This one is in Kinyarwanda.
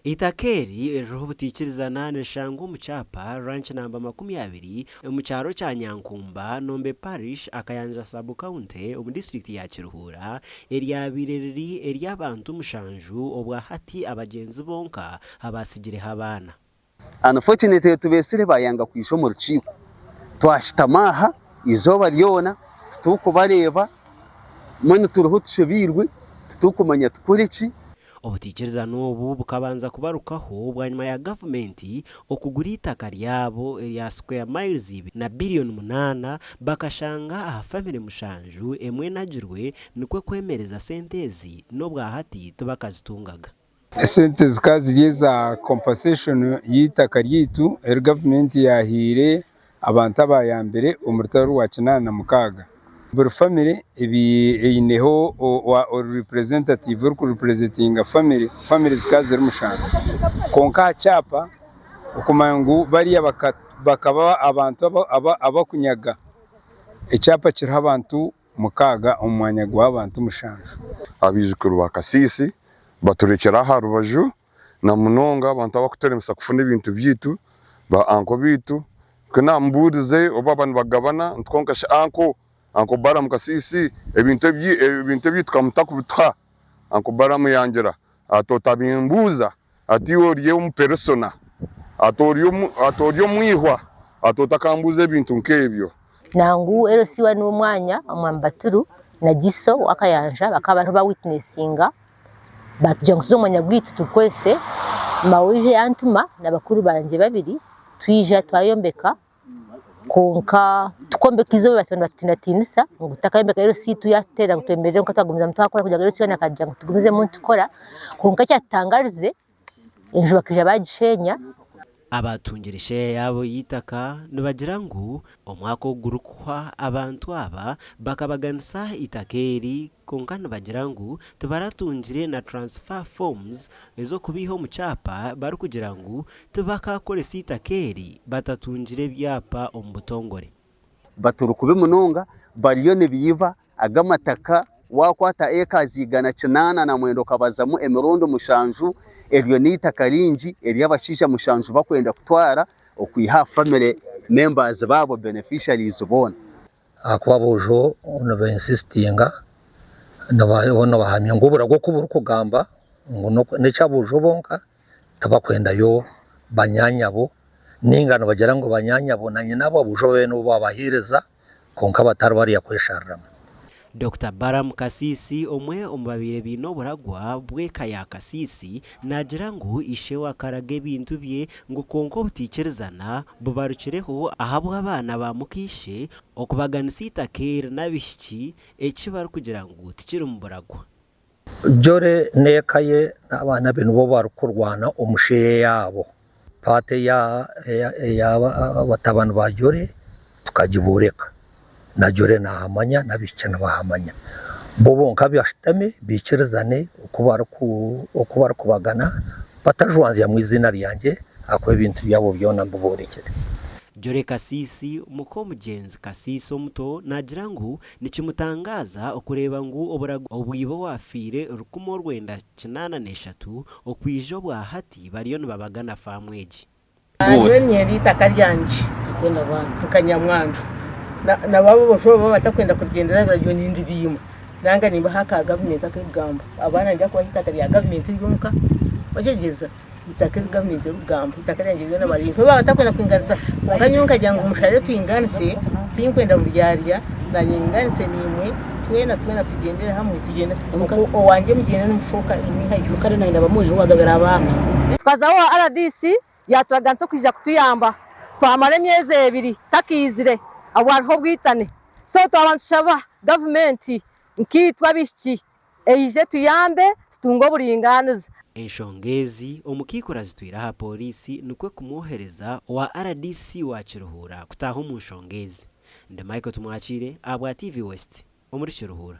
Itakeri roho butikirizana neshangu mu cyapa ranch namba 20 mu cyaro cya Nyankumba Nombe Parish akayanja Sub County mu district ya Kiruhura eryabireri eryabantu mushanju obwa hati abagenzi bonka abasigire habana. Unfortunately tubesire bayanga kwisho mu rukiko twashitamaha izoba ryona tutukubareba mwe turuhu tushobirwe tutukumanya tukuriki. Obutikiriza n'obu bukabanza kubarukaho bwanyuma ya gavumenti okugura itaka ryabo ya square miles na billion 8 bakashanga aha family mushanju emwe nagirwe nikwe kwemereza sentezi n'obwa hati tubakazitungaga. Sente zikazi za compensation y'itaka ryitu gavumenti yahire abantu abayambere umurutaro wa 86 buri family ineho wa representative uri representing family zikazi rumushango konka cyapa ukumangu bari bakaba abantu abakunyaga icyapa kiriho abantu mukaga umwanya gw'abantu mushango abizukuru bakasisi baturekera ha rubaju na munonga abantu abakuteremsa kufuna ibintu byitu ba anko bitu kana mburize obabantu bagabana ntkonkasha anko baramu kasisi ebintu byitu kamutakubuta anko baramu yangira atotabimbuza atioriye umpersona atoriyo mwihwa atotakambuza ebintu nkebyo nangu ero siwa n'umwanya amwambaturu na giso wakayanja bakaba ba witnessinga batjonguzo mwanya gwitu tukwese mawije antuma n'abakuru banje babiri twija twayombeka konka tukombeka izo basana batinatinisa ngutakayombeka rero situ yatera gutemberera ngo tagumza mutwakora kugira rero sibana kajja tugumize muntu kora konka cyatangarize injuba kije bagishenya. Abatungirishe yabo yitaka nibagira ngo omwaka ogurukwa abantu aba bakabaganisa itakeri konka nibagira ngo tubaratungire na transfer forms ezo kubiho mu cyapa bari kugira ngo tubakakoresa itakeri batatungire byapa ombutongore baturukube munonga bariyo nibiva agamataka wakwata ekazigana 8 na mwendo kabazamu emirondo mushanju eryo nita karinji eryabashisha mushanju bakwenda kutwara okwiha family members babo beneficiaries bona akwabojo ono bensistinga ono bahamya ngo buragwo kubura kugamba ngo necabojo bonka tabakwenda yo banyanyabo ningano bagira ngo banyanyabo nanye nabo bojo bene babahireza konka batari bari yakwesharama. Dr. Baram Kasisi omwe ombabire bino buragwa bweka ya Kasisi nagira ngo ishe wakarage bintu bye ngo konko butikirizana bubarukireho ahabwa abana ba mukishe okubaganisa itakera nabishiki ekibaru kugira ngo tikiri mu buragwa jore nekaye abana bino bo barukurwana umushe yabo pate ya batabana bajore tukajibureka na jore na hamanya nabicana bahamanya bobo nkabyashitame bikirizane ukubar kubagana batajwanze ya mwizina ryanjye akwe ibintu byabo byona mbuborekere. Jore Kasisi muko mugenzi Kasisi omuto nagira ngo nikimutangaza okureba ngo obwibo wafire rukumo rwenda 83 okwijo bwa hati bariyo babagana famweji Ayo itaka ryanje kwenda bantu kanyamwandu na babo boshobo batakwenda kugendera za joni ndibimo nanga nimba haka government akigamba abana njya kwa itaka rya government ryonka bagegeza itaka government rugamba itaka ryanje na bari baba batakwenda kwinganiza bakanyonka jyango umushare tuyinganise tinkwenda muryarya na nyinganise nimwe twena tugendera hamwe tugenda wanje mugenda n'umushoka imiha yukare na bamuhe wagabira abana Twazaho RDC yatwaganso kwija kutuyamba twamare myeze 2 takizire abantu bwitane so twabanshaba government nkitwa bishiki eije tuyambe stungo buringaniza enshongezi omukikora zitwira ha polisi nukwe kumuhereza wa RDC wa Kiruhura kutaho mu nshongezi nde Michael Tumwachire abwa TV West omuri Kiruhura.